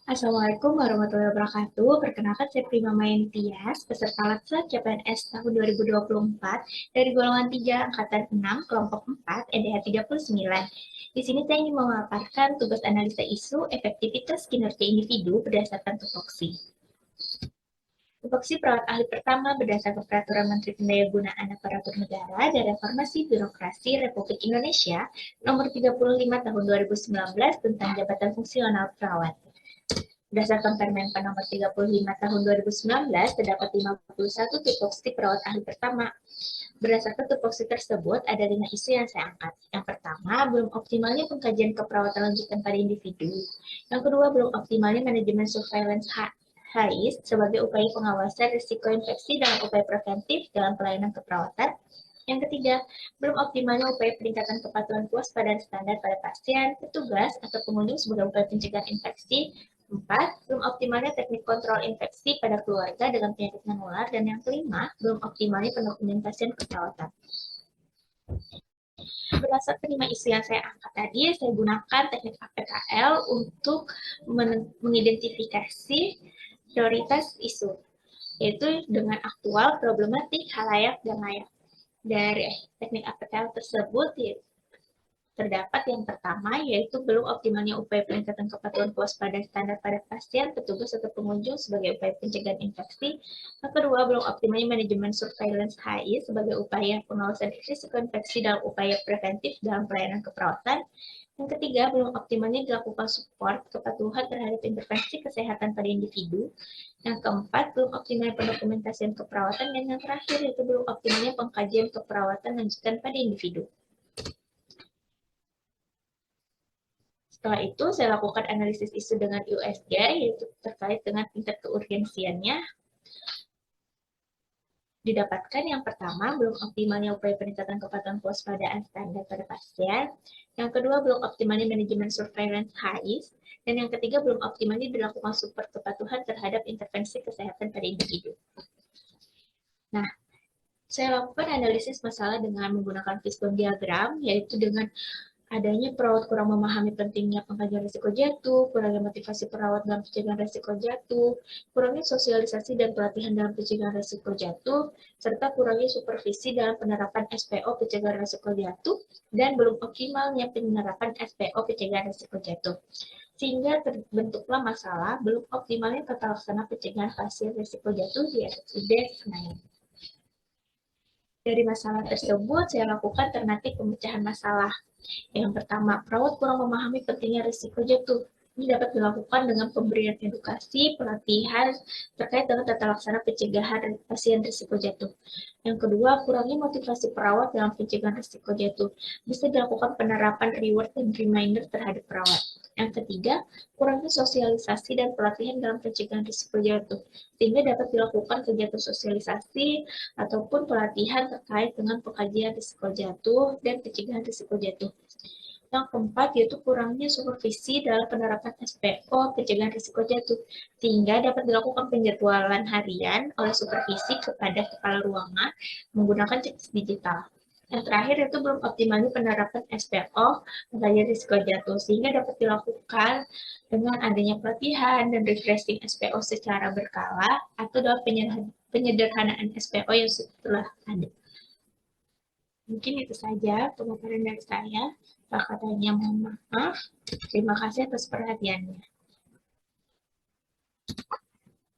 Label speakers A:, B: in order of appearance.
A: Assalamualaikum warahmatullahi wabarakatuh. Perkenalkan saya Prima Mayan Tias, peserta Latsar CPNS tahun 2024 dari golongan 3 angkatan 6 kelompok 4 NDH 39. Di sini saya ingin memaparkan tugas analisa isu efektivitas kinerja individu berdasarkan tupoksi. Tupoksi perawat ahli pertama berdasarkan Peraturan Menteri Pendayagunaan Aparatur Negara dan Reformasi Birokrasi Republik Indonesia Nomor 35 Tahun 2019 tentang Jabatan Fungsional Perawat. Berdasarkan Permenpan Nomor 35 Tahun 2019, terdapat 51 tupoksi perawat ahli pertama. Berdasarkan tupoksi tersebut, ada 5 isu yang saya angkat. Yang pertama, belum optimalnya pengkajian keperawatan lanjutan pada individu. Yang kedua, belum optimalnya manajemen surveillance HIS sebagai upaya pengawasan risiko infeksi dalam upaya preventif dalam pelayanan keperawatan. Yang ketiga, belum optimalnya upaya peningkatan kepatuhan kewaspadaan standar pada pasien, petugas, atau pengunjung sebagai upaya pencegahan infeksi. 4. Belum optimalnya teknik kontrol infeksi pada keluarga dengan penyakit menular. Dan yang kelima, belum optimalnya pendokumentasian keperawatan. Berdasarkan 5 isu yang saya angkat tadi, saya gunakan teknik APKL untuk mengidentifikasi prioritas isu, yaitu dengan aktual, problematik, halayak, dan layak. Dari teknik APKL tersebut terdapat yang pertama, yaitu belum optimalnya upaya peningkatan kepatuhan kewaspadaan standar pada pasien, petugas, atau pengunjung sebagai upaya pencegahan infeksi. Yang kedua, belum optimalnya manajemen surveillance HI sebagai upaya pengawasan risiko infeksi dalam upaya preventif dalam pelayanan keperawatan. Yang ketiga, belum optimalnya dilakukan support kepatuhan terhadap intervensi kesehatan pada individu. Yang keempat, belum optimalnya pendokumentasian keperawatan. Dan yang terakhir, yaitu belum optimalnya pengkajian keperawatan lanjutan pada individu. Setelah itu, saya lakukan analisis isu dengan USG, yaitu terkait dengan tingkat keurgensiannya. Didapatkan yang pertama, belum optimalnya upaya peningkatan kepatuhan kewaspadaan standar pada pasien. Yang kedua, belum optimalnya manajemen surveillance HIS. Dan yang ketiga, belum optimalnya dilakukan support kepatuhan terhadap intervensi kesehatan pada individu. Nah, saya lakukan analisis masalah dengan menggunakan fishbone diagram, yaitu dengan adanya perawat kurang memahami pentingnya pengkajian risiko jatuh, kurangnya motivasi perawat dalam pencegahan risiko jatuh, kurangnya sosialisasi dan pelatihan dalam pencegahan risiko jatuh, serta kurangnya supervisi dalam penerapan SPO pencegahan risiko jatuh, dan belum optimalnya penerapan SPO pencegahan risiko jatuh. Sehingga terbentuklah masalah belum optimalnya tata laksana pencegahan pasien risiko jatuh di RSUD Senayan. Dari masalah tersebut, saya lakukan alternatif pemecahan masalah. Yang pertama, perawat kurang memahami pentingnya risiko jatuh. Ini dapat dilakukan dengan pemberian edukasi, pelatihan terkait dengan tata laksana pencegahan pasien risiko jatuh. Yang kedua, kurangnya motivasi perawat dalam pencegahan risiko jatuh. Bisa dilakukan penerapan reward dan reminder terhadap perawat. Yang ketiga, kurangnya sosialisasi dan pelatihan dalam pencegahan risiko jatuh, sehingga dapat dilakukan kegiatan sosialisasi ataupun pelatihan terkait dengan pengkajian risiko jatuh dan pencegahan risiko jatuh. Yang keempat, yaitu kurangnya supervisi dalam penerapan SPO pencegahan risiko jatuh, sehingga dapat dilakukan penjadwalan harian oleh supervisi kepada kepala ruangan menggunakan checklist digital. Yang terakhir itu belum optimalnya penerapan SPO pengajian risiko jatuh, sehingga dapat dilakukan dengan adanya pelatihan dan refreshing SPO secara berkala atau dalam penyederhanaan SPO yang setelah ada. Mungkin itu saja pemaparan dari saya. Kalau katanya mohon maaf. Terima kasih atas perhatiannya.